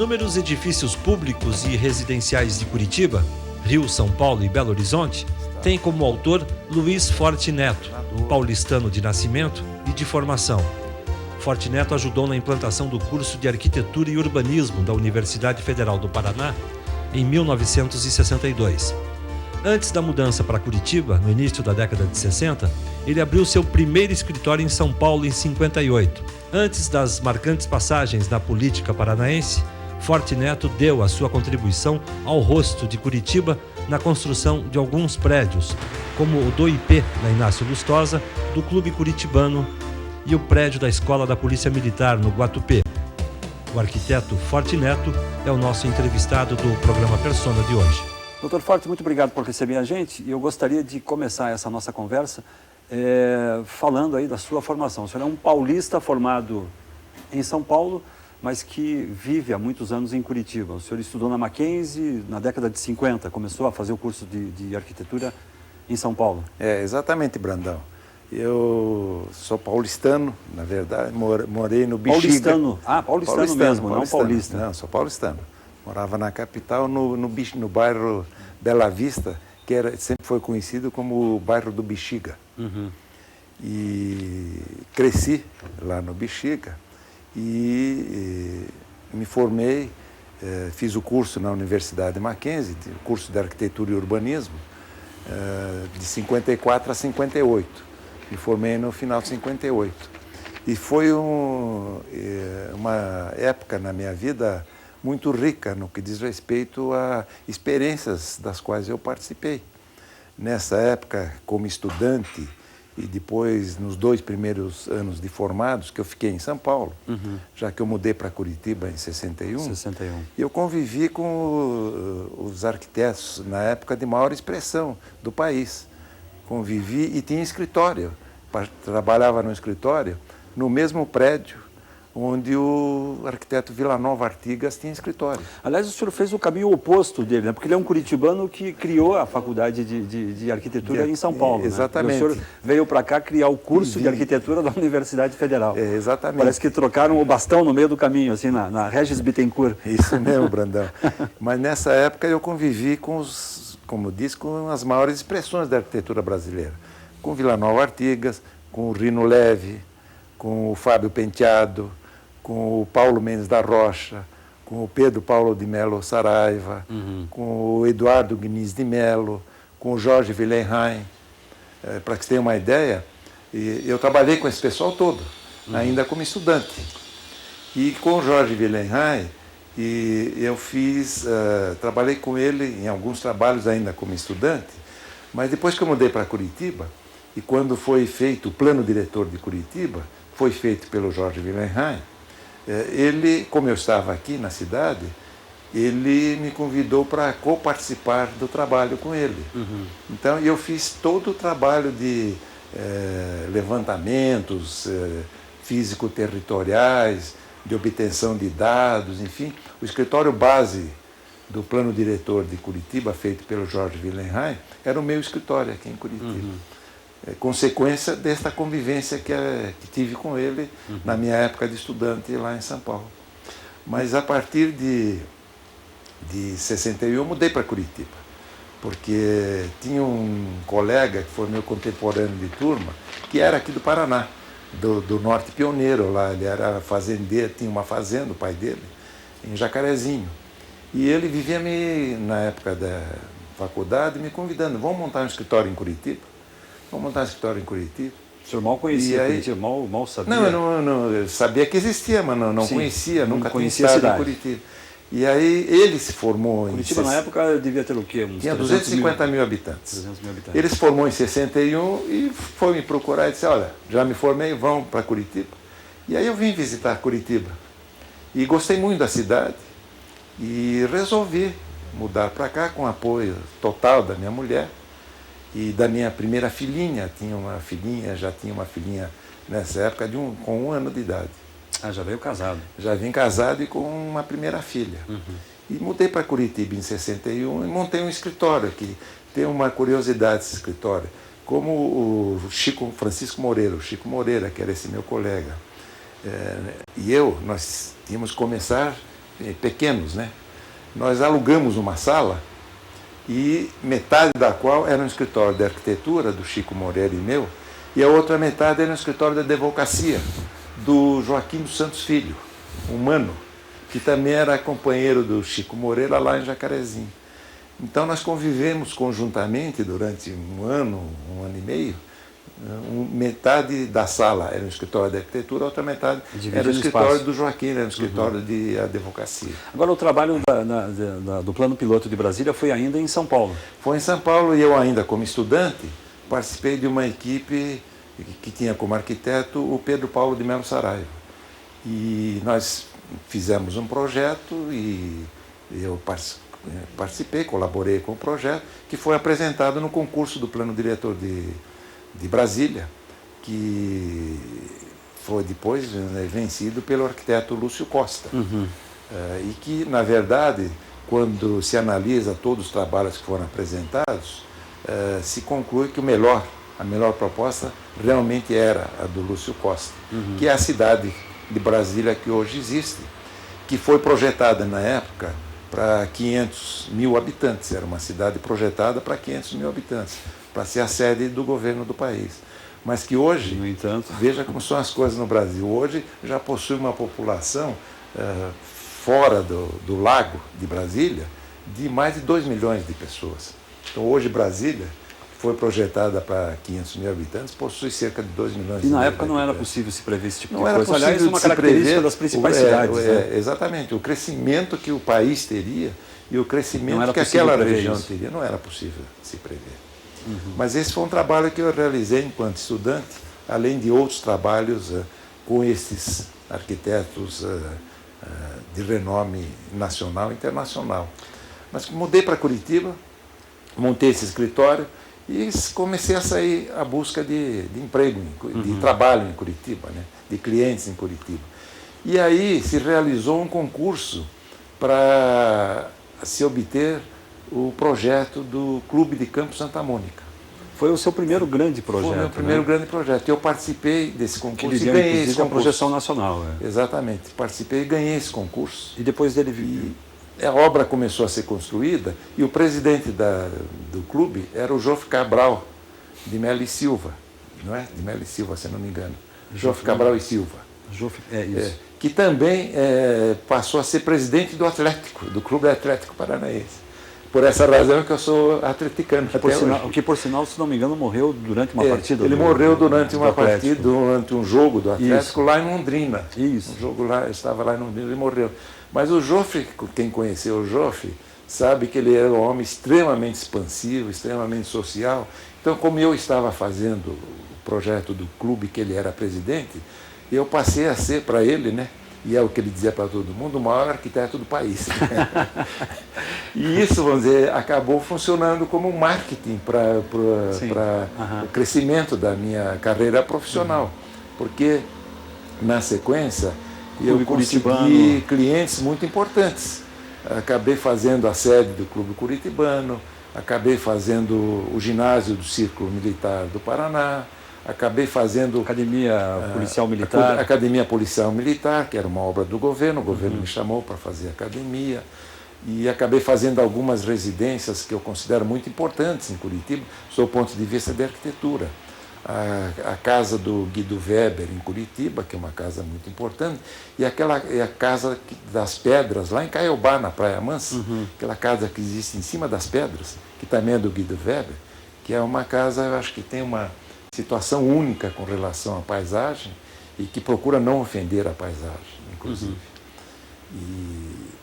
inúmeros edifícios públicos e residenciais de Curitiba, Rio, São Paulo e Belo Horizonte, tem como autor Luiz Forte Neto, paulistano de nascimento e de formação. Forte Neto ajudou na implantação do curso de Arquitetura e Urbanismo da Universidade Federal do Paraná em 1962. Antes da mudança para Curitiba, no início da década de 60, ele abriu seu primeiro escritório em São Paulo em 58. Antes das marcantes passagens na política paranaense, Forte Neto deu a sua contribuição ao rosto de Curitiba na construção de alguns prédios, como o do IP, na Inácio Lustosa, do Clube Curitibano e o prédio da Escola da Polícia Militar, no Guatupê. O arquiteto Forte Neto é o nosso entrevistado do programa Persona de hoje. Doutor Forte, muito obrigado por receber a gente. E eu gostaria de começar essa nossa conversa falando aí da sua formação. O senhor é um paulista formado em São Paulo, mas que vive há muitos anos em Curitiba. O senhor estudou na Mackenzie na década de 50, começou a fazer o curso de arquitetura em São Paulo. Exatamente, Brandão. Eu sou paulistano, na verdade, morei no Bexiga. Paulistano? Ah, paulistano mesmo, não paulista. Não, sou paulistano. Morava na capital, no bairro Bela Vista, que sempre foi conhecido como o bairro do Bexiga. Uhum. E cresci lá no Bexiga e me formei, fiz o curso na Universidade Mackenzie, curso de Arquitetura e Urbanismo, de 54 a 58. Me formei no final de 58. E foi uma época na minha vida muito rica no que diz respeito a experiências das quais eu participei. Nessa época, como estudante, e depois nos 2 primeiros anos de formados, que eu fiquei em São Paulo, já que eu mudei para Curitiba em 61, eu convivi com os arquitetos, na época, de maior expressão do país. Convivi e tinha escritório. Trabalhava no escritório, no mesmo prédio onde o arquiteto Vilanova Artigas tinha escritório. Aliás, o senhor fez o caminho oposto dele, né? Porque ele é um curitibano que criou a faculdade de arquitetura em São Paulo. Exatamente. Né? O senhor veio para cá criar o curso de arquitetura da Universidade Federal. Exatamente. Parece que trocaram o bastão no meio do caminho, assim, na Regis Bittencourt. Isso mesmo, Brandão. Mas nessa época eu convivi com como disse, com as maiores expressões da arquitetura brasileira. Com Vilanova Artigas, com o Rino Leve, com o Fábio Penteado, com o Paulo Mendes da Rocha, com o Pedro Paulo de Melo Saraiva, com o Eduardo Guinness de Melo, com o Jorge Willenheim. Para que você tenha uma ideia, eu trabalhei com esse pessoal todo, ainda como estudante. E com o Jorge Willenheim, eu trabalhei com ele em alguns trabalhos ainda como estudante, mas depois que eu mudei para Curitiba, e quando foi feito o plano diretor de Curitiba, foi feito pelo Jorge Willenheim, ele, como eu estava aqui na cidade, ele me convidou para coparticipar do trabalho com ele. Então, eu fiz todo o trabalho de levantamentos físico-territoriais, de obtenção de dados, enfim. O escritório base do plano diretor de Curitiba, feito pelo Jorge Willenheim, era o meu escritório aqui em Curitiba. Consequência desta convivência que tive com ele na minha época de estudante lá em São Paulo. Mas a partir de 61 eu mudei para Curitiba, porque tinha um colega que foi meu contemporâneo de turma, que era aqui do Paraná, do Norte Pioneiro lá. Ele era fazendeiro, tinha uma fazenda, o pai dele, em Jacarezinho. E ele vivia na época da faculdade me convidando: vamos montar um escritório em Curitiba? Vamos montar um escritório em Curitiba. O senhor mal conhecia Curitiba, mal sabia? Não, eu sabia que existia, mas não conhecia, nunca tinha conhecia estado em Curitiba. E aí ele se formou Curitiba na época devia ter o quê? Tinha 250 mil habitantes. 200 mil habitantes. Ele se formou em 61 e foi me procurar e disse: olha, já me formei, vamos para Curitiba. E aí eu vim visitar Curitiba. E gostei muito da cidade e resolvi mudar para cá com apoio total da minha mulher e da minha primeira filhinha. Já tinha uma filhinha nessa época com 1 ano de idade. Ah, já veio casado. Já vim casado e com uma primeira filha. E mudei para Curitiba em 61 e montei um escritório aqui. Tem uma curiosidade esse escritório. Como o Francisco Moreira, o Chico Moreira, que era esse meu colega, nós tínhamos que começar pequenos, né? Nós alugamos uma sala e metade da qual era um escritório de arquitetura do Chico Moreira e meu, e a outra metade era um escritório de advocacia do Joaquim dos Santos Filho, um mano, que também era companheiro do Chico Moreira lá em Jacarezinho. Então nós convivemos conjuntamente durante um ano e meio. Metade da sala era um escritório de arquitetura, a outra metade era o escritório do Joaquim, era um escritório de advocacia. Agora, o trabalho do Plano Piloto de Brasília foi ainda em São Paulo. Foi em São Paulo e eu ainda, como estudante, participei de uma equipe que tinha como arquiteto o Pedro Paulo de Melo Saraiva. E nós fizemos um projeto e eu participei, colaborei com o projeto, que foi apresentado no concurso do Plano Diretor de Brasília, que foi depois vencido pelo arquiteto Lúcio Costa. E que, na verdade, quando se analisa todos os trabalhos que foram apresentados, se conclui que a melhor proposta realmente era a do Lúcio Costa, que é a cidade de Brasília que hoje existe, que foi projetada na época para 500 mil habitantes, era uma cidade projetada para 500 mil habitantes, para ser a sede do governo do país. Mas que hoje, no entanto, veja como são as coisas no Brasil, hoje já possui uma população fora do lago de Brasília de mais de 2 milhões de pessoas. Então hoje Brasília, que foi projetada para 500 mil habitantes, possui cerca de 2 milhões de E na habitantes. época não era possível se prever esse tipo de Não era coisa. possível Aliás, uma de se característica prever das principais cidades. Né? Exatamente, o crescimento que o país teria e o crescimento que possível aquela prever região isso. teria, não era possível se prever. Mas esse foi um trabalho que eu realizei enquanto estudante, além de outros trabalhos com esses arquitetos de renome nacional e internacional. Mas mudei para Curitiba, montei esse escritório e comecei a sair à busca de emprego, de trabalho em Curitiba, né? De clientes em Curitiba. E aí se realizou um concurso para se obter o projeto do Clube de Campo Santa Mônica. Foi o seu primeiro grande projeto. Foi o meu primeiro grande projeto. Eu participei desse concurso e dizia, ganhei inclusive, esse concurso. a projeção nacional. Exatamente. Participei e ganhei esse concurso. E depois dele... E a obra começou a ser construída e o presidente do clube era o Jofre Cabral de Melo e Silva. Não é? De Melo e Silva, se não me engano. Jofre Cabral e Silva. isso. Que também passou a ser presidente do Atlético, do Clube Atlético Paranaense. Por essa razão que eu sou atleticano. Que, por sinal, se não me engano, morreu durante uma partida. Ele morreu durante uma partida, durante um jogo do Atlético lá em Londrina. Isso. Um jogo lá, eu estava lá em Londrina, ele morreu. Mas o Jofre, quem conheceu o Jofre, sabe que ele era um homem extremamente expansivo, extremamente social. Então, como eu estava fazendo o projeto do clube que ele era presidente, eu passei a ser para ele, né? E é o que ele dizia para todo mundo, o maior arquiteto do país. E isso, vamos dizer, acabou funcionando como marketing para o crescimento da minha carreira profissional. Porque, na sequência, eu consegui clientes muito importantes. Acabei fazendo a sede do Clube Curitibano, acabei fazendo o ginásio do Círculo Militar do Paraná, acabei fazendo... Academia Policial Militar. Academia Policial Militar, que era uma obra do governo, o governo me chamou para fazer academia. E acabei fazendo algumas residências que eu considero muito importantes em Curitiba, sob o ponto de vista de arquitetura. A casa do Guido Weber, em Curitiba, que é uma casa muito importante, e a casa das pedras, lá em Caiobá, na Praia Mansa, aquela casa que existe em cima das pedras, que também é do Guido Weber, que é uma casa, eu acho que tem uma situação única com relação à paisagem e que procura não ofender a paisagem, inclusive.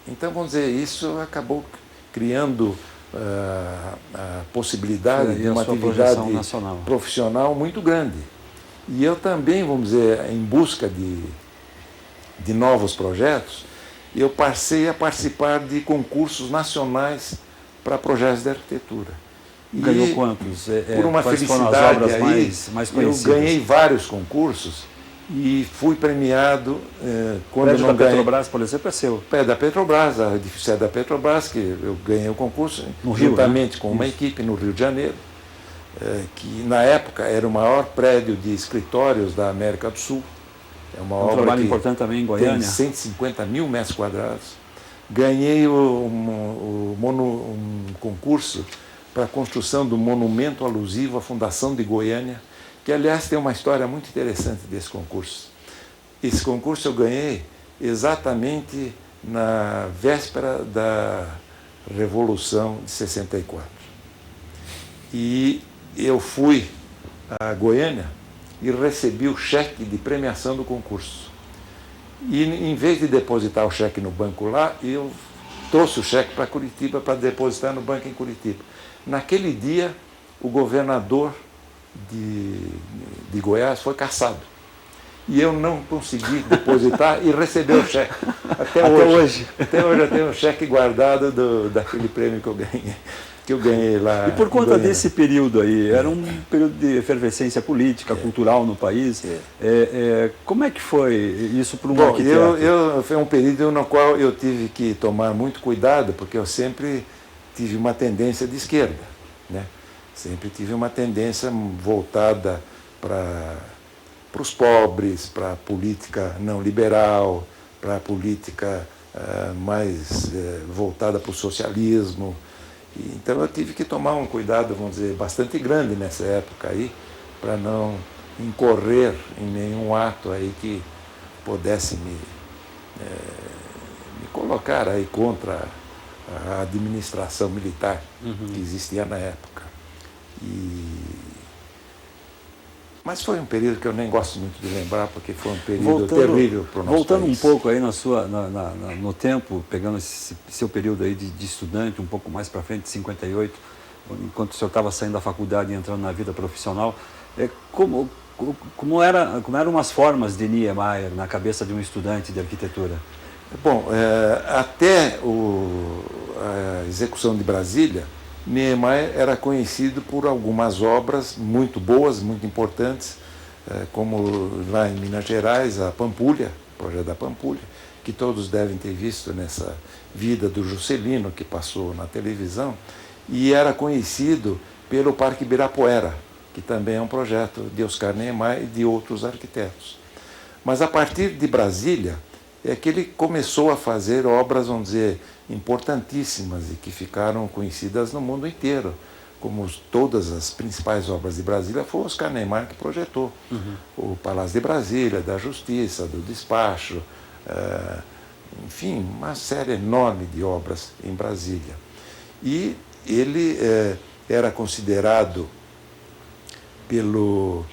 Então, vamos dizer, isso acabou criando a possibilidade de uma atividade profissional muito grande. E eu também, vamos dizer, em busca de novos projetos, eu passei a participar de concursos nacionais para projetos de arquitetura. Ganhou quantos? Por uma felicidade aí, eu ganhei vários concursos e fui premiado quando eu não ganhei. Petrobras, por exemplo, é seu? Da Petrobras, a sede da Petrobras, que eu ganhei o concurso juntamente com uma equipe no Rio de Janeiro, que na época era o maior prédio de escritórios da América do Sul. É uma obra trabalho importante também em Goiânia. Tem 150 mil metros quadrados. ganhei um concurso para a construção do monumento alusivo à Fundação de Goiânia, que, aliás, tem uma história muito interessante desse concurso. Esse concurso eu ganhei exatamente na véspera da Revolução de 64. E eu fui a Goiânia e recebi o cheque de premiação do concurso. E, em vez de depositar o cheque no banco lá, eu trouxe o cheque para Curitiba para depositar no banco em Curitiba. Naquele dia, o governador de Goiás foi cassado. E eu não consegui depositar e receber o cheque. Até hoje eu tenho um cheque guardado daquele prêmio que eu ganhei lá. E por conta desse período aí, era um período de efervescência política, cultural no país. Como é que foi isso para um arquiteto? Foi um período no qual eu tive que tomar muito cuidado, porque eu sempre tive uma tendência de esquerda, né? Sempre tive uma tendência voltada para os pobres, para a política não liberal, para a política mais voltada para o socialismo. Então eu tive que tomar um cuidado, vamos dizer, bastante grande nessa época aí, para não incorrer em nenhum ato aí que pudesse me colocar aí contra a administração militar que existia na época. Mas foi um período que eu nem gosto muito de lembrar, porque foi um período terrível para o nosso voltando país. Um pouco aí no tempo, pegando esse seu período aí de estudante, um pouco mais para frente, de 58, enquanto o senhor estava saindo da faculdade e entrando na vida profissional, como eram as formas de Niemeyer na cabeça de um estudante de arquitetura? Bom, até a execução de Brasília, Niemeyer era conhecido por algumas obras muito boas, muito importantes, como lá em Minas Gerais, a Pampulha, o projeto da Pampulha, que todos devem ter visto nessa vida do Juscelino, que passou na televisão, e era conhecido pelo Parque Ibirapuera, que também é um projeto de Oscar Niemeyer e de outros arquitetos. Mas a partir de Brasília é que ele começou a fazer obras, vamos dizer, importantíssimas e que ficaram conhecidas no mundo inteiro. Como todas as principais obras de Brasília, foi o Oscar Niemeyer que projetou. O Palácio de Brasília, da Justiça, do Despacho, enfim, uma série enorme de obras em Brasília. E ele era considerado pelo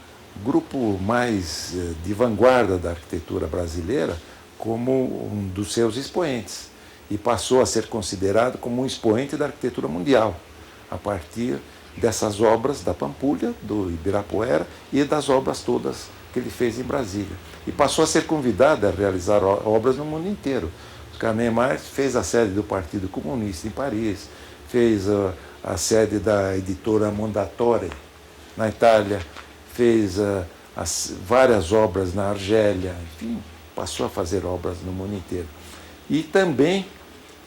grupo mais de vanguarda da arquitetura brasileira como um dos seus expoentes, e passou a ser considerado como um expoente da arquitetura mundial, a partir dessas obras da Pampulha, do Ibirapuera e das obras todas que ele fez em Brasília. E passou a ser convidado a realizar obras no mundo inteiro. Oscar Niemeyer fez a sede do Partido Comunista em Paris, fez a sede da editora Mondadori na Itália, fez várias obras na Argélia, enfim, passou a fazer obras no mundo inteiro. E também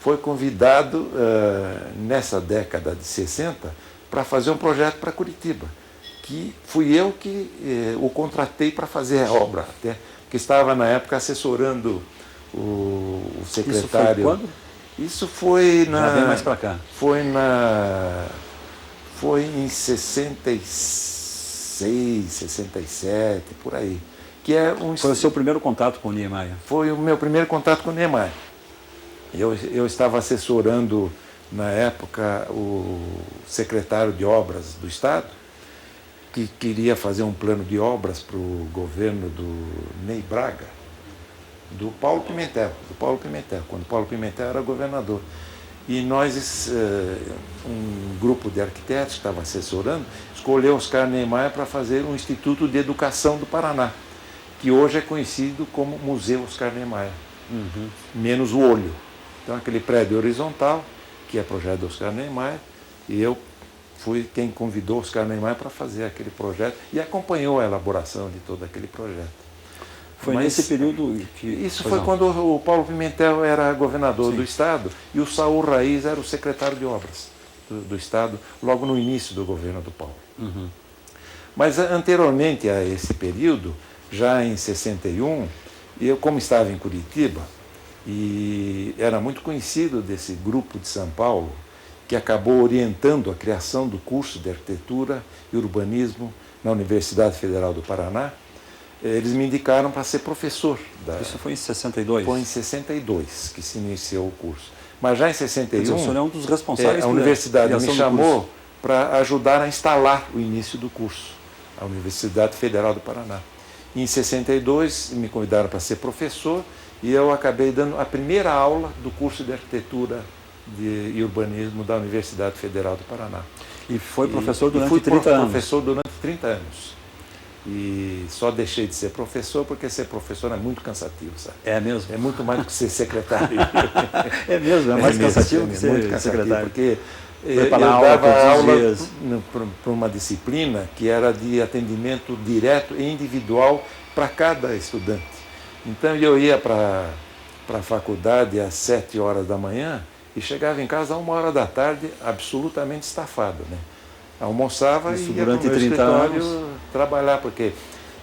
foi convidado, nessa década de 60, para fazer um projeto para Curitiba, que fui eu que o contratei para fazer a obra, até, porque estava, na época, assessorando o secretário. Isso foi quando? Isso foi Já vem mais para cá. Foi em 66, 67, por aí. Foi o seu primeiro contato com o Niemeyer? Foi o meu primeiro contato com o Niemeyer. Eu estava assessorando, na época, o secretário de Obras do Estado, que queria fazer um plano de obras para o governo do Ney Braga, do Paulo Pimentel, quando o Paulo Pimentel era governador. E nós, um grupo de arquitetos que estava assessorando, escolheu Oscar Niemeyer para fazer um Instituto de Educação do Paraná, que hoje é conhecido como Museu Oscar Niemeyer, menos o olho. Então, aquele prédio horizontal, que é projeto do Oscar Niemeyer, e eu fui quem convidou Oscar Niemeyer para fazer aquele projeto e acompanhou a elaboração de todo aquele projeto. Foi nesse período que... Isso foi quando o Paulo Pimentel era governador do Estado e o Saul Raiz era o secretário de Obras do Estado, logo no início do governo do Paulo. Mas anteriormente a esse período, já em 61, eu, como estava em Curitiba, e era muito conhecido desse grupo de São Paulo, que acabou orientando a criação do curso de Arquitetura e Urbanismo na Universidade Federal do Paraná. Eles me indicaram para ser professor. Isso foi em 62? Foi em 62 que se iniciou o curso. Mas já em 61, o senhor é um dos responsáveis a universidade me chamou curso. para ajudar a instalar o início do curso, a Universidade Federal do Paraná. E em 62 me convidaram para ser professor e eu acabei dando a primeira aula do curso de Arquitetura e Urbanismo da Universidade Federal do Paraná. E foi professor durante fui 30 anos? Professor durante 30 anos. E só deixei de ser professor porque ser professor é muito cansativo, sabe? É mesmo? É muito mais do que ser secretário. É mesmo? É mais cansativo que ser muito cansativo, secretário? porque eu aula dava aula dias. para uma disciplina que era de atendimento direto e individual para cada estudante. Então eu ia para a faculdade às 7 horas da manhã e chegava em casa a 1 hora da tarde absolutamente estafado, né? Almoçava Isso e ia para o meu escritório trabalhar, porque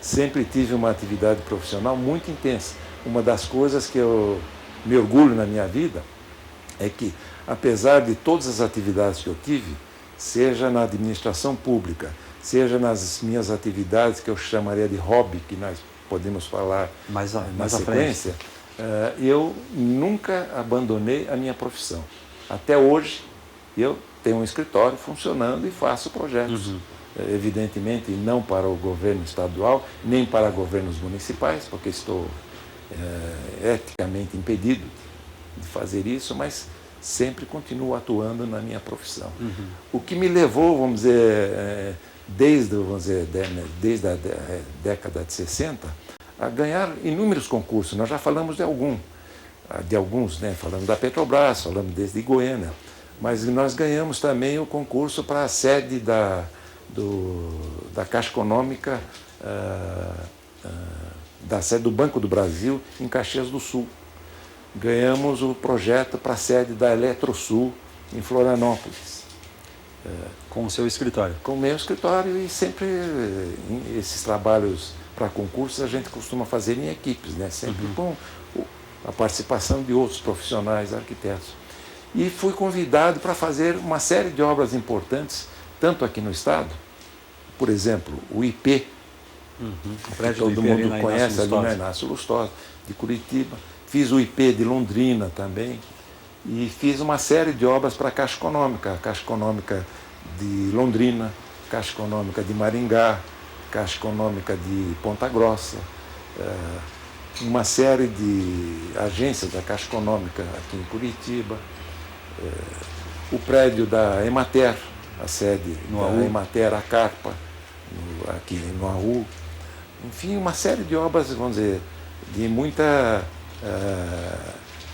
sempre tive uma atividade profissional muito intensa. Uma das coisas que eu me orgulho na minha vida é que, apesar de todas as atividades que eu tive, seja na administração pública, seja nas minhas atividades que eu chamaria de hobby, que nós podemos falar na sequência, eu nunca abandonei a minha profissão. Até hoje, eu tenho um escritório funcionando e faço projetos. Evidentemente, não para o governo estadual, nem para governos municipais, porque estou eticamente impedido de fazer isso, mas sempre continuo atuando na minha profissão. O que me levou, vamos dizer, desde a década de 60, a ganhar inúmeros concursos. Nós já falamos de alguns, né? Falamos da Petrobras, falamos desde Goiânia, mas nós ganhamos também o concurso para a sede da Caixa Econômica, da sede do Banco do Brasil, em Caxias do Sul. Ganhamos o projeto para a sede da Eletrosul, em Florianópolis. Com o seu escritório? Com o meu escritório, e sempre esses trabalhos para concursos a gente costuma fazer em equipes, né? Sempre com a participação de outros profissionais arquitetos. E fui convidado para fazer uma série de obras importantes, tanto aqui no estado, por exemplo, o IP, que todo mundo conhece ali na Inácio Lustosa, de Curitiba. Fiz o IP de Londrina também, e fiz uma série de obras para a Caixa Econômica, a Caixa Econômica de Londrina, Caixa Econômica de Maringá, Caixa Econômica de Ponta Grossa, uma série de agências da Caixa Econômica aqui em Curitiba, o prédio da Emater, a sede da Emater, a Carpa, aqui no AU. Enfim, uma série de obras, vamos dizer, de muita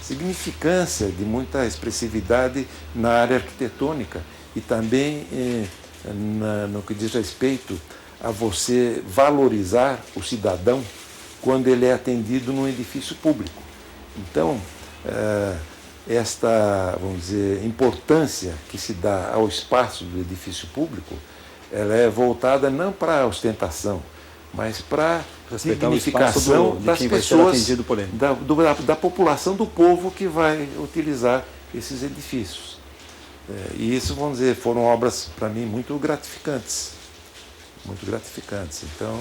significância, de muita expressividade na área arquitetônica e também no que diz respeito a você valorizar o cidadão quando ele é atendido num edifício público. Então, esta, vamos dizer, importância que se dá ao espaço do edifício público, ela é voltada não para a ostentação, mas para a dignificação das pessoas, da população, do povo que vai utilizar esses edifícios. E isso, vamos dizer, foram obras para mim muito gratificantes. Muito gratificantes. Então,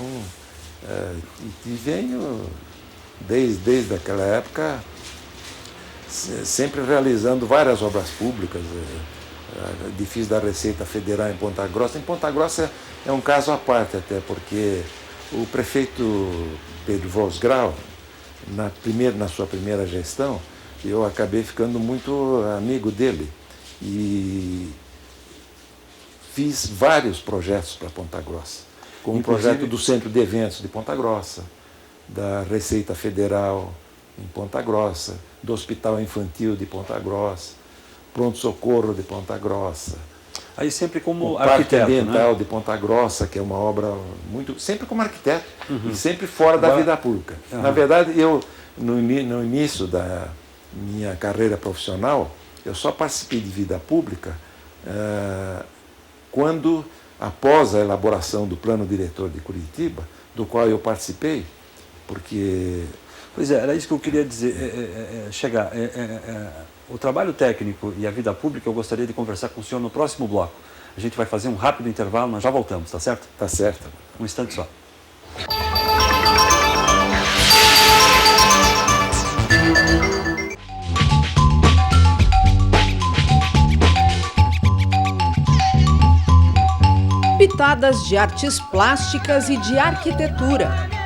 e venho, desde aquela época, sempre realizando várias obras públicas, edifício da Receita Federal em Ponta Grossa. Em Ponta Grossa é um caso à parte até, porque o prefeito Pedro Vosgrau, na sua primeira gestão, eu acabei ficando muito amigo dele e fiz vários projetos para Ponta Grossa, como o projeto do Centro de Eventos de Ponta Grossa, da Receita Federal em Ponta Grossa, do Hospital Infantil de Ponta Grossa, Pronto-Socorro de Ponta Grossa. Aí sempre como o arquiteto, Parque Ambiental, né? de Ponta Grossa, que é uma obra muito... Sempre como arquiteto, e sempre fora da vida pública. Na verdade, eu, no início da minha carreira profissional, eu só participei de vida pública quando, após a elaboração do Plano Diretor de Curitiba, do qual eu participei, porque Pois é, era isso que eu queria dizer, chegar. O trabalho técnico e a vida pública eu gostaria de conversar com o senhor no próximo bloco. A gente vai fazer um rápido intervalo, nós já voltamos, tá certo? Tá certo. Um instante só. Pitadas de artes plásticas e de arquitetura.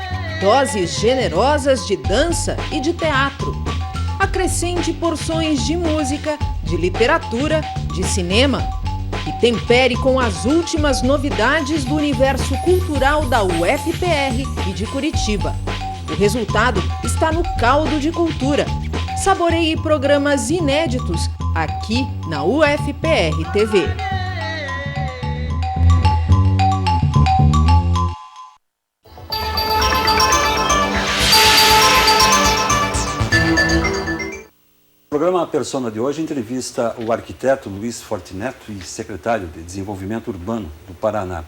Doses generosas de dança e de teatro. Acrescente porções de música, de literatura, de cinema. E tempere com as últimas novidades do universo cultural da UFPR e de Curitiba. O resultado está no caldo de cultura. Saboreie programas inéditos aqui na UFPR TV. O programa Persona de hoje entrevista o arquiteto Luiz Fortineto e secretário de Desenvolvimento Urbano do Paraná.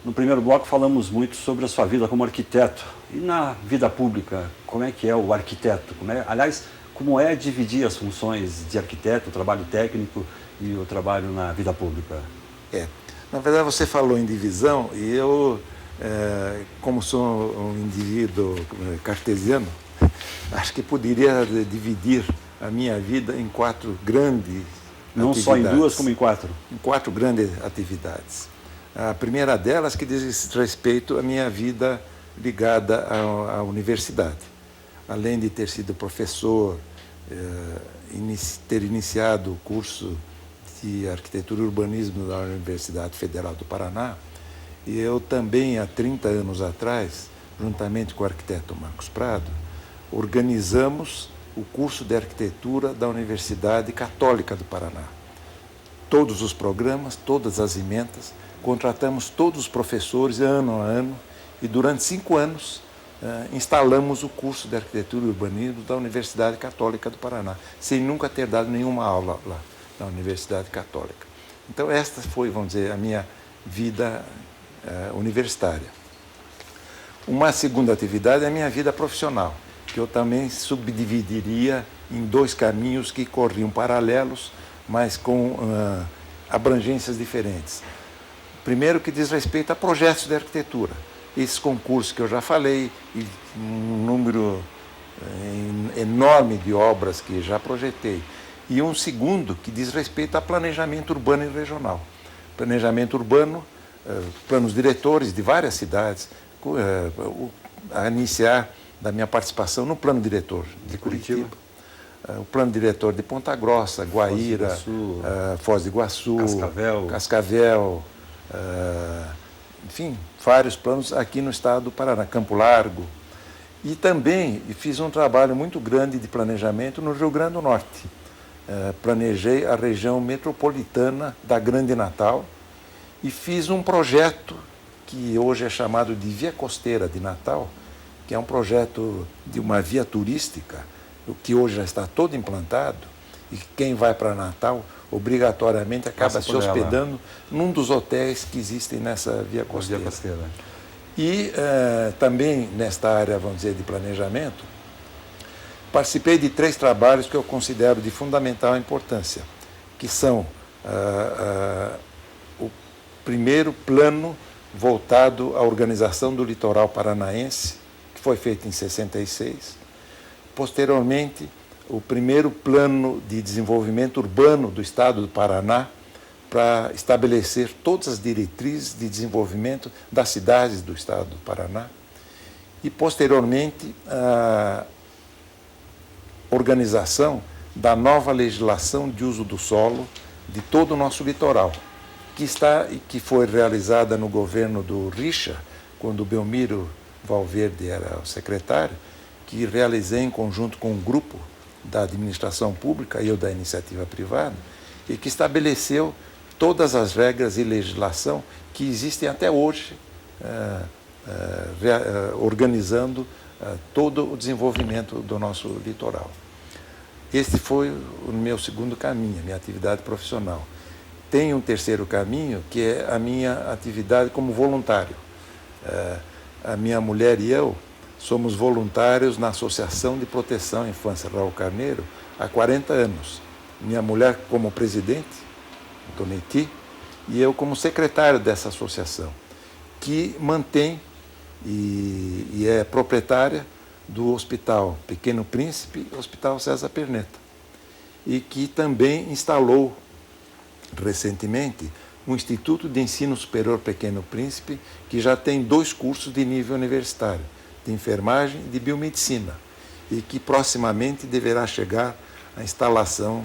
No primeiro bloco falamos muito sobre a sua vida como arquiteto. E na vida pública, como é que é o arquiteto? Como é dividir as funções de arquiteto, o trabalho técnico e o trabalho na vida pública? Na verdade você falou em divisão e eu, como sou um indivíduo cartesiano, acho que poderia dividir a minha vida em 4 grandes Não atividades. só em 2, como em 4? Em 4 grandes atividades. A primeira delas que diz respeito à minha vida ligada à universidade. Além de ter sido professor, ter iniciado o curso de Arquitetura e Urbanismo da Universidade Federal do Paraná, e eu também, há 30 anos atrás, juntamente com o arquiteto Marcos Prado, organizamos o curso de arquitetura da Universidade Católica do Paraná. Todos os programas, todas as emendas, contratamos todos os professores ano a ano e durante 5 anos instalamos o curso de arquitetura e urbanismo da Universidade Católica do Paraná, sem nunca ter dado nenhuma aula lá na Universidade Católica. Então esta foi, vamos dizer, a minha vida universitária. Uma segunda atividade é a minha vida profissional, que eu também subdividiria em 2 caminhos que corriam paralelos, mas com abrangências diferentes. Primeiro, que diz respeito a projetos de arquitetura. Esses concursos que eu já falei, e um número enorme de obras que já projetei. E um segundo, que diz respeito a planejamento urbano e regional. Planejamento urbano, planos diretores de várias cidades, a iniciar da minha participação no plano diretor de Curitiba, o plano diretor de Ponta Grossa, Guaíra, Foz do Iguaçu, Cascavel, enfim, vários planos aqui no estado do Paraná, Campo Largo. E também fiz um trabalho muito grande de planejamento no Rio Grande do Norte. Planejei a região metropolitana da Grande Natal e fiz um projeto que hoje é chamado de Via Costeira de Natal, que é um projeto de uma via turística, que hoje já está todo implantado, e quem vai para Natal, obrigatoriamente, acaba se hospedando num dos hotéis que existem nessa via costeira. E também nesta área, vamos dizer, de planejamento, participei de 3 trabalhos que eu considero de fundamental importância, que são o primeiro plano voltado à organização do litoral paranaense, foi feito em 66. Posteriormente, o primeiro plano de desenvolvimento urbano do estado do Paraná para estabelecer todas as diretrizes de desenvolvimento das cidades do estado do Paraná. E, posteriormente, a organização da nova legislação de uso do solo de todo o nosso litoral, que foi realizada no governo do Richa, quando o Belmiro Valverde era o secretário, que realizei em conjunto com um grupo da administração pública e eu da iniciativa privada, e que estabeleceu todas as regras e legislação que existem até hoje, organizando todo o desenvolvimento do nosso litoral. Esse foi o meu segundo caminho, a minha atividade profissional. Tem um terceiro caminho, que é a minha atividade como voluntário. A minha mulher e eu somos voluntários na Associação de Proteção à Infância Raul Carneiro há 40 anos. Minha mulher como presidente, Dona Eti, e eu como secretário dessa associação, que mantém e é proprietária do Hospital Pequeno Príncipe e Hospital César Perneta, e que também instalou recentemente o Instituto de Ensino Superior Pequeno Príncipe, que já tem 2 cursos de nível universitário, de enfermagem e de biomedicina, e que proximamente deverá chegar à instalação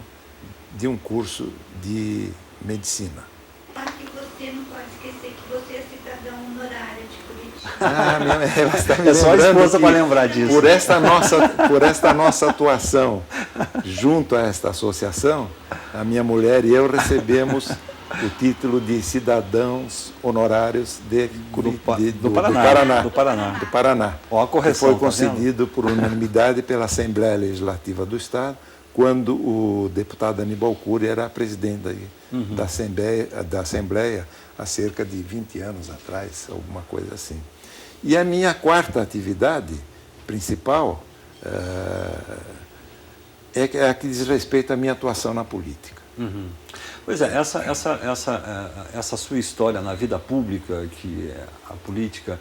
de um curso de medicina. Mas que você não pode esquecer que você é cidadão honorário de Curitiba. Ela está me É só a lembrando esposa que, para lembrar disso. Por esta nossa atuação junto a esta associação, a minha mulher e eu recebemos o título de cidadãos honorários do Paraná. Do Paraná. Ó, a correção, que foi concedido por unanimidade pela Assembleia Legislativa do Estado, quando o deputado Aníbal Cury era presidente da Assembleia há cerca de 20 anos atrás, alguma coisa assim. E a minha 4ª atividade principal é a que diz respeito à minha atuação na política. Uhum. Pois é, essa sua história na vida pública, que é a política,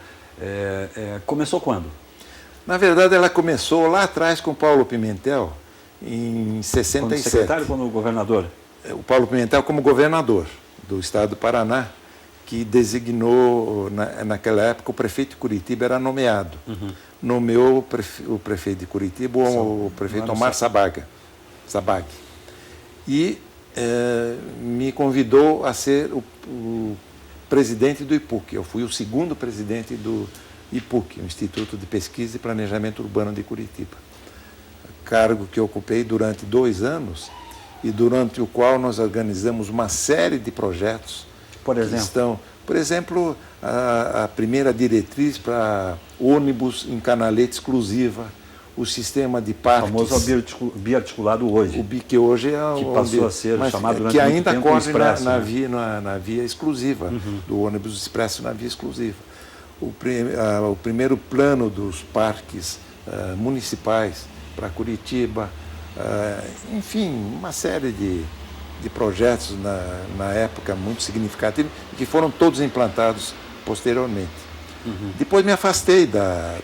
começou quando? Na verdade, ela começou lá atrás com Paulo Pimentel, em 67. Quando secretário ou como governador? O Paulo Pimentel como governador do estado do Paraná, que designou, naquela época, o prefeito de Curitiba era nomeado. Uhum. Nomeou o prefeito de Curitiba, o prefeito Omar Sabag. E me convidou a ser o presidente do IPUC. Eu fui o 2º presidente do IPUC, o Instituto de Pesquisa e Planejamento Urbano de Curitiba. Cargo que eu ocupei durante 2 anos e durante o qual nós organizamos uma série de projetos. Por exemplo, a primeira diretriz para ônibus em canaleta exclusiva, o sistema de parques. O famoso biarticulado hoje. Que hoje é que passou a ser chamado durante que muito ainda tempo corre expresso, na via exclusiva, do ônibus expresso na via exclusiva. O primeiro plano dos parques municipais para Curitiba, enfim, uma série de projetos na época muito significativos, que foram todos implantados posteriormente. Uhum. Depois me afastei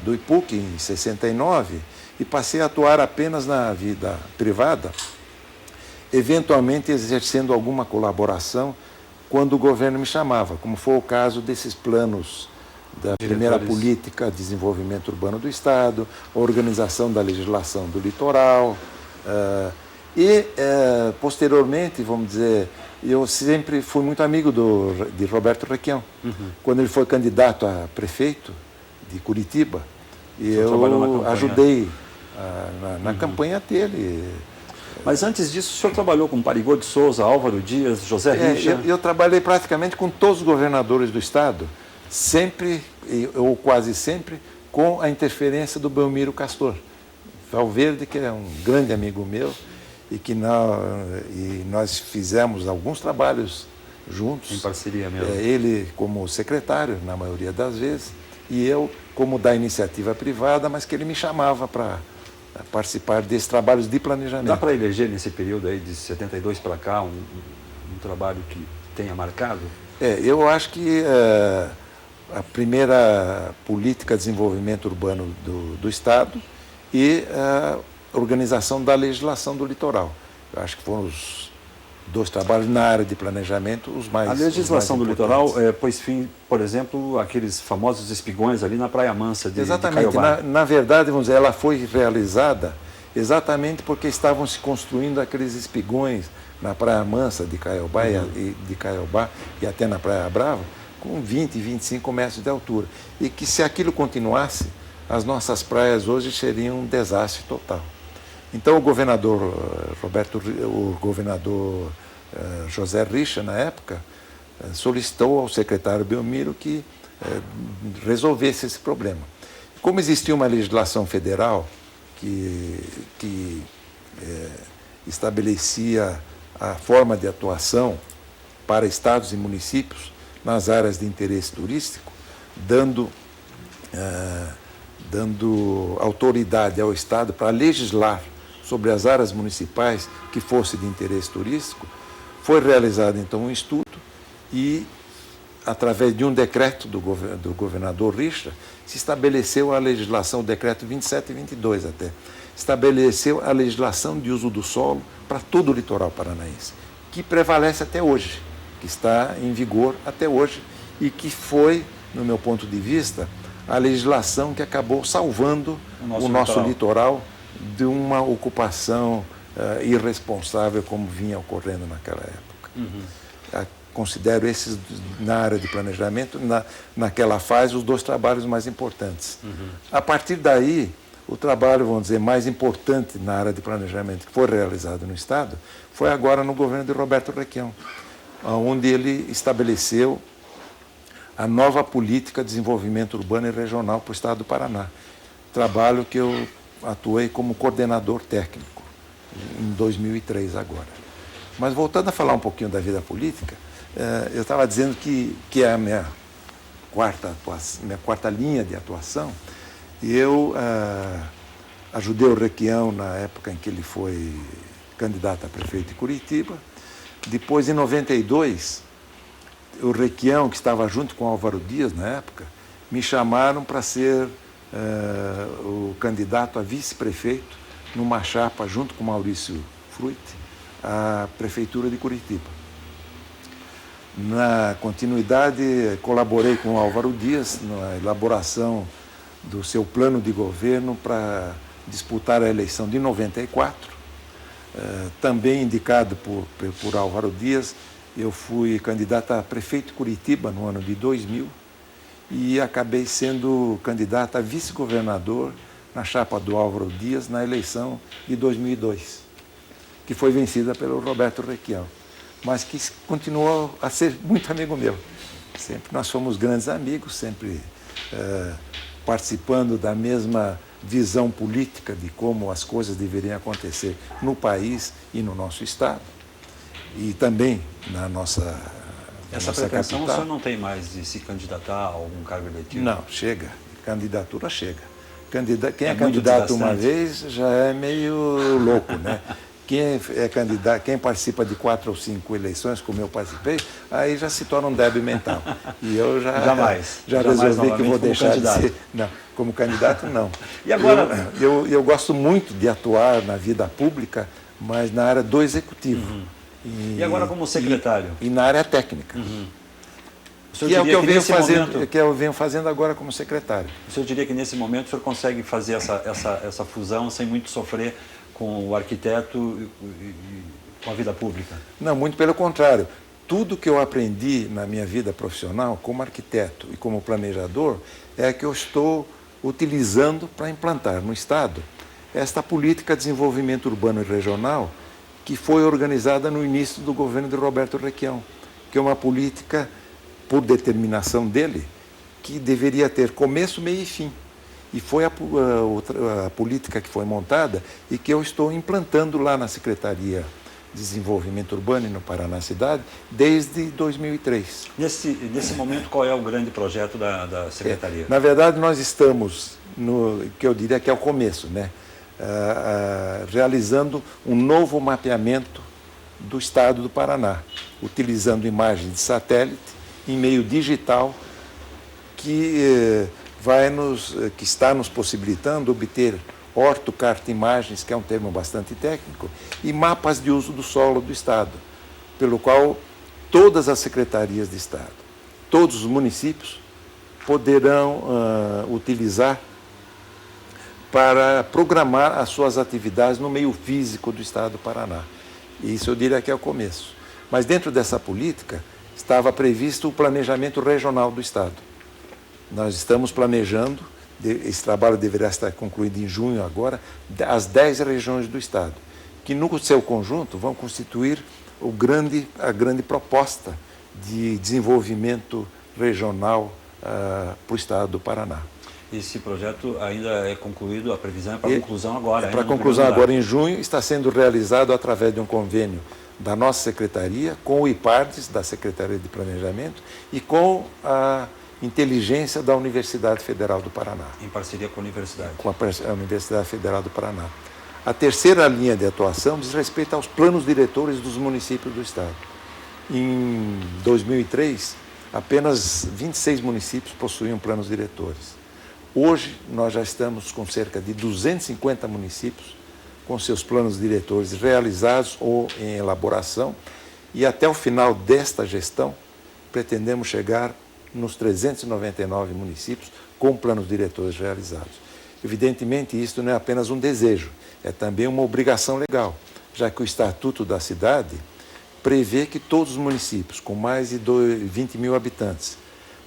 do IPUC em 69 e passei a atuar apenas na vida privada, eventualmente exercendo alguma colaboração quando o governo me chamava, como foi o caso desses planos da primeira política de desenvolvimento urbano do Estado, a organização da legislação do litoral, posteriormente, vamos dizer, eu sempre fui muito amigo de Roberto Requião. Uhum. Quando ele foi candidato a prefeito de Curitiba, e eu ajudei na campanha dele. Mas antes disso, o senhor trabalhou com Parigô de Souza, Álvaro Dias, José Richa? Eu trabalhei praticamente com todos os governadores do Estado, sempre, ou quase sempre, com a interferência do Belmiro Castor. Valverde, que é um grande amigo meu, e nós fizemos alguns trabalhos juntos. Em parceria mesmo. Ele como secretário, na maioria das vezes, e eu como da iniciativa privada, mas que ele me chamava para participar desses trabalhos de planejamento. Dá para eleger nesse período aí de 72 para cá um trabalho que tenha marcado? Eu acho que a primeira política de desenvolvimento urbano do Estado e a organização da legislação do litoral. Eu acho que foram os 2 trabalhos na área de planejamento os mais importantes. A legislação do litoral pôs fim, por exemplo, aqueles famosos espigões ali na Praia Mansa de Caiobá. Na verdade, vamos dizer, ela foi realizada exatamente porque estavam se construindo aqueles espigões na Praia Mansa de Caiobá, e até na Praia Brava, com 20, 25 metros de altura. E que se aquilo continuasse, as nossas praias hoje seriam um desastre total. Então o governador José Richa, na época, solicitou ao secretário Belmiro que resolvesse esse problema. Como existia uma legislação federal que estabelecia a forma de atuação para estados e municípios nas áreas de interesse turístico, dando dando autoridade ao Estado para legislar sobre as áreas municipais que fosse de interesse turístico, foi realizado então um estudo e, através de um decreto do governador Richa, se estabeleceu a legislação, o decreto 2722 até, estabeleceu a legislação de uso do solo para todo o litoral paranaense, que prevalece até hoje, que está em vigor até hoje e que foi, no meu ponto de vista, a legislação que acabou salvando o nosso litoral de uma ocupação irresponsável como vinha ocorrendo naquela época. Considero esses, na área de planejamento, naquela fase, os 2 trabalhos mais importantes. A partir daí, o trabalho, vamos dizer, mais importante na área de planejamento que foi realizado no Estado foi agora no governo de Roberto Requião, onde ele estabeleceu a nova política de desenvolvimento urbano e regional para o Estado do Paraná. Trabalho que eu atuei como coordenador técnico em 2003 agora. Mas voltando a falar um pouquinho da vida política, eu estava dizendo que é a minha quarta linha de atuação. E eu ajudei o Requião na época em que ele foi candidato a prefeito de Curitiba. Depois, em 92, o Requião, que estava junto com o Álvaro Dias na época, me chamaram para ser o candidato a vice-prefeito numa chapa junto com Maurício Fruit, à prefeitura de Curitiba. Na continuidade, colaborei com o Álvaro Dias na elaboração do seu plano de governo para disputar a eleição de 94. Também indicado por Álvaro Dias, eu fui candidato a prefeito de Curitiba no ano de 2000 e acabei sendo candidato a vice-governador na chapa do Álvaro Dias na eleição de 2002, que foi vencida pelo Roberto Requião, mas que continuou a ser muito amigo meu. Sempre nós fomos grandes amigos, sempre participando da mesma visão política de como as coisas deveriam acontecer no país e no nosso Estado. E também na nossa Essa nossa pretensão capital. o senhor não tem mais de se candidatar a algum cargo eletivo? Não, chega. Candidatura chega. Quem é muito candidato uma desgastante. vez já é meio louco, né? Quem participa de 4 ou 5 eleições, como eu participei, aí já se torna um débil mental. E eu Jamais resolvi que vou novamente como deixar candidato. de ser. Não, como candidato, não. E agora? Eu gosto muito de atuar na vida pública, mas na área do executivo. E agora como secretário? E na área técnica. O senhor Que é o que diria eu venho nesse fazendo, momento- que eu venho fazendo agora como secretário. O senhor diria que nesse momento o senhor consegue fazer essa fusão sem muito sofrer com o arquiteto e com a vida pública? Não, muito pelo contrário. Tudo que eu aprendi na minha vida profissional, como arquiteto e como planejador, é que eu estou utilizando para implantar no Estado esta política de desenvolvimento urbano e regional que foi organizada no início do governo de Roberto Requião, que é uma política, por determinação dele, que deveria ter começo, meio e fim. E foi a política que foi montada e que eu estou implantando lá na Secretaria de Desenvolvimento Urbano e no Paraná Cidade desde 2003. Nesse momento, qual é o grande projeto da secretaria? Na verdade, nós estamos no que eu diria que é o começo, né? Realizando um novo mapeamento do estado do Paraná, utilizando imagens de satélite em meio digital que está nos possibilitando obter ortocartoimagens, que é um termo bastante técnico, e mapas de uso do solo do Estado, pelo qual todas as secretarias de Estado, todos os municípios poderão utilizar para programar as suas atividades no meio físico do Estado do Paraná. Isso eu diria que é o começo. Mas dentro dessa política estava previsto o planejamento regional do Estado. Nós estamos planejando, esse trabalho deverá estar concluído em junho agora, as 10 regiões do Estado, que no seu conjunto vão constituir a grande proposta de desenvolvimento regional para o Estado do Paraná. Esse projeto ainda é concluído, a previsão é para conclusão agora. Para conclusão agora em junho, está sendo realizado através de um convênio da nossa secretaria com o IPARDES, da Secretaria de Planejamento, e com a inteligência da Universidade Federal do Paraná. Em parceria com a universidade. Com a Universidade Federal do Paraná. A terceira linha de atuação diz respeito aos planos diretores dos municípios do Estado. Em 2003, apenas 26 municípios possuíam planos diretores. Hoje, nós já estamos com cerca de 250 municípios com seus planos diretores realizados ou em elaboração, e até o final desta gestão, pretendemos chegar nos 399 municípios com planos diretores realizados. Evidentemente, isso não é apenas um desejo, é também uma obrigação legal, já que o Estatuto da Cidade prevê que todos os municípios com mais de 20 mil habitantes,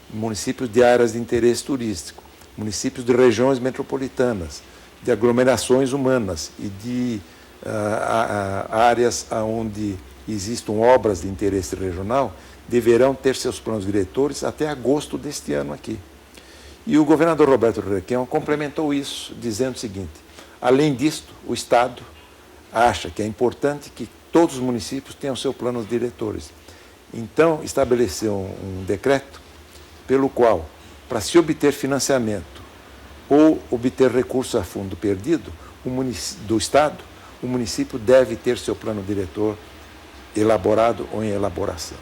municípios de áreas de interesse turístico, municípios de regiões metropolitanas, de aglomerações humanas e de áreas onde existam obras de interesse regional, deverão ter seus planos diretores até agosto deste ano aqui. E o governador Roberto Requião complementou isso, dizendo o seguinte: além disto, o Estado acha que é importante que todos os municípios tenham seus planos diretores. Então, estabeleceu um decreto pelo qual, para se obter financiamento ou obter recurso a fundo perdido do Estado, o município deve ter seu plano diretor elaborado ou em elaboração.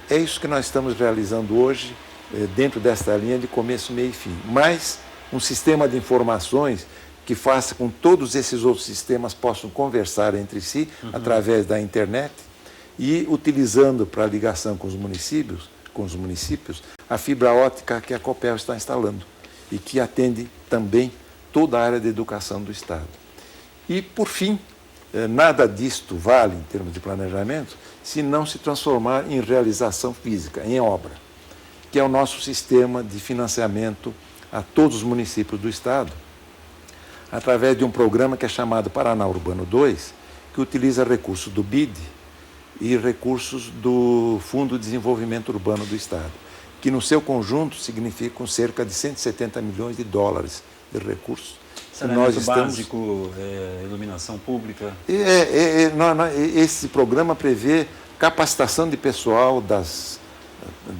É isso que nós estamos realizando hoje, dentro desta linha de começo, meio e fim. Mais um sistema de informações que faça com que todos esses outros sistemas possam conversar entre si através da internet e utilizando para ligação com os municípios, a fibra ótica que a Copel está instalando e que atende também toda a área de educação do Estado. E, por fim, nada disto vale, em termos de planejamento, se não se transformar em realização física, em obra, que é o nosso sistema de financiamento a todos os municípios do Estado, através de um programa que é chamado Paraná Urbano 2, que utiliza recursos do BID e recursos do Fundo de Desenvolvimento Urbano do Estado, que no seu conjunto significam cerca de 170 milhões de dólares de recursos. Saneamento básico, iluminação pública. Esse programa prevê capacitação de pessoal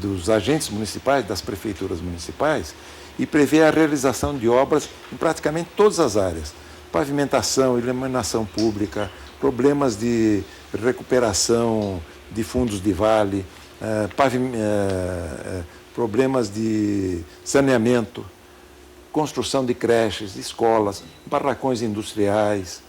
dos agentes municipais, das prefeituras municipais, e prevê a realização de obras em praticamente todas as áreas. Pavimentação, iluminação pública, problemas de recuperação de fundos de vale, problemas de saneamento, construção de creches, escolas, barracões industriais,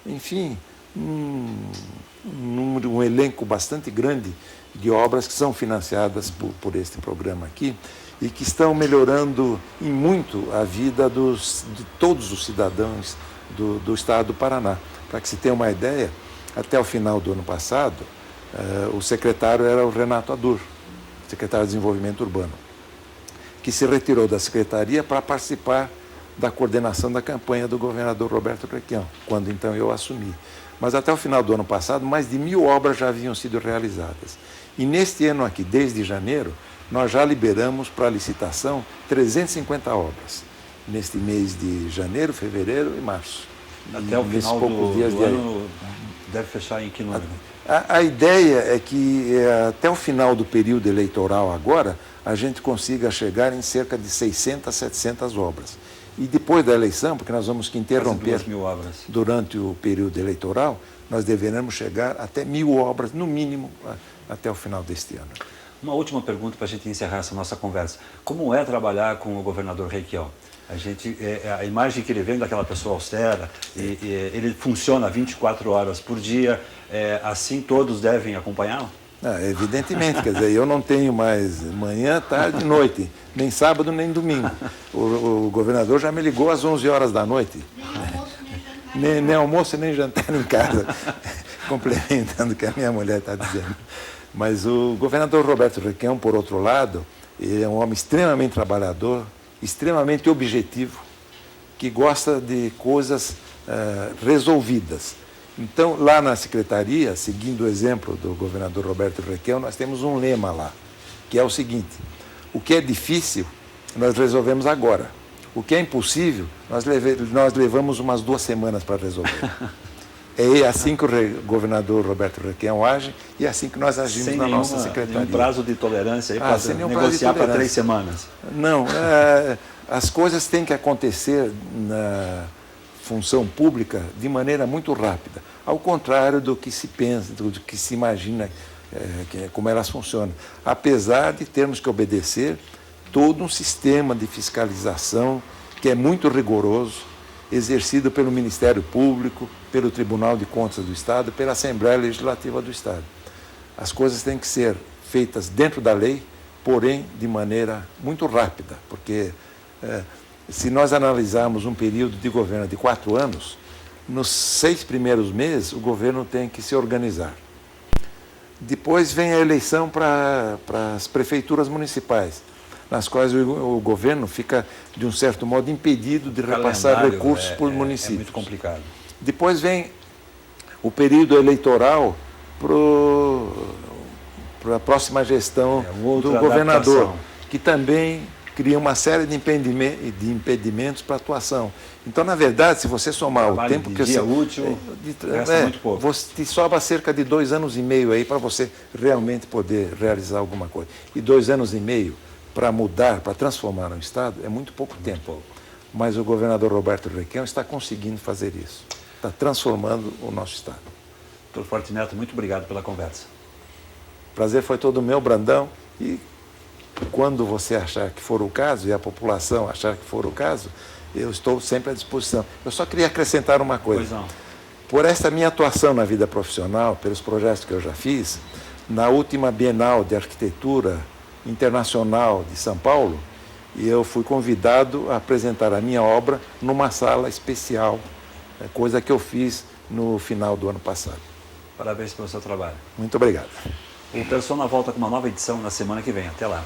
enfim, um elenco bastante grande de obras que são financiadas por este programa aqui e que estão melhorando em muito a vida de todos os cidadãos do Estado do Paraná. Para que se tenha uma ideia, até o final do ano passado, o secretário era o Renato Adur, secretário de Desenvolvimento Urbano, que se retirou da secretaria para participar da coordenação da campanha do governador Roberto Requião, quando então eu assumi. Mas até o final do ano passado, mais de 1.000 obras já haviam sido realizadas. E neste ano aqui, desde janeiro, nós já liberamos para licitação 350 obras, neste mês de janeiro, fevereiro e março. Até o final do ano deve fechar em que número? A ideia é que até o final do período eleitoral agora, a gente consiga chegar em cerca de 600, 700 obras. E depois da eleição, porque nós vamos que interromper durante o período eleitoral, nós deveremos chegar até 1.000 obras, no mínimo, até o final deste ano. Uma última pergunta para a gente encerrar essa nossa conversa. Como é trabalhar com o governador Requião? A imagem que ele vem daquela pessoa austera, ele funciona 24 horas por dia, assim todos devem acompanhá-lo? Evidentemente, quer dizer, eu não tenho mais manhã, tarde e noite, nem sábado, nem domingo. O governador já me ligou às 11 horas da noite. Nem almoço, nem jantar em casa, complementando o que a minha mulher está dizendo. Mas o governador Roberto Requião, por outro lado, ele é um homem extremamente trabalhador, extremamente objetivo, que gosta de coisas resolvidas. Então, lá na secretaria, seguindo o exemplo do governador Roberto Requião, nós temos um lema lá, que é o seguinte: o que é difícil, nós resolvemos agora. O que é impossível, nós levamos umas 2 semanas para resolver. É assim que o governador Roberto Requião age e é assim que nós agimos sem na nossa secretaria. Nenhum prazo de tolerância aí para sem nenhum negociar prazo de para 3 semanas. Não, as coisas têm que acontecer na função pública de maneira muito rápida, ao contrário do que se pensa, do que se imagina como elas funcionam. Apesar de termos que obedecer todo um sistema de fiscalização que é muito rigoroso, exercido pelo Ministério Público, pelo Tribunal de Contas do Estado, pela Assembleia Legislativa do Estado. As coisas têm que ser feitas dentro da lei, porém de maneira muito rápida, porque se nós analisarmos um período de governo de 4 anos, nos 6 primeiros meses o governo tem que se organizar. Depois vem a eleição para as prefeituras municipais, nas quais o governo fica, de um certo modo, impedido de repassar recursos por municípios. É muito complicado. Depois vem o período eleitoral para a próxima gestão do governador, adaptação, que também cria uma série de impedimentos para a atuação. Então, na verdade, se você somar o tempo que dia útil, resta muito pouco. Te sobra cerca de 2 anos e meio aí para você realmente poder realizar alguma coisa. E 2 anos e meio para mudar, para transformar um Estado, é muito pouco tempo. Mas o governador Roberto Requião está conseguindo fazer isso. Está transformando o nosso Estado. Doutor Fortunato, muito obrigado pela conversa. O prazer foi todo meu, Brandão. E quando você achar que for o caso, e a população achar que for o caso, eu estou sempre à disposição. Eu só queria acrescentar uma coisa. Pois não. Por essa minha atuação na vida profissional, pelos projetos que eu já fiz, na última Bienal de Arquitetura Internacional de São Paulo, eu fui convidado a apresentar a minha obra numa sala especial, coisa que eu fiz no final do ano passado. Parabéns pelo seu trabalho. Muito obrigado. O Persona volta com uma nova edição na semana que vem. Até lá.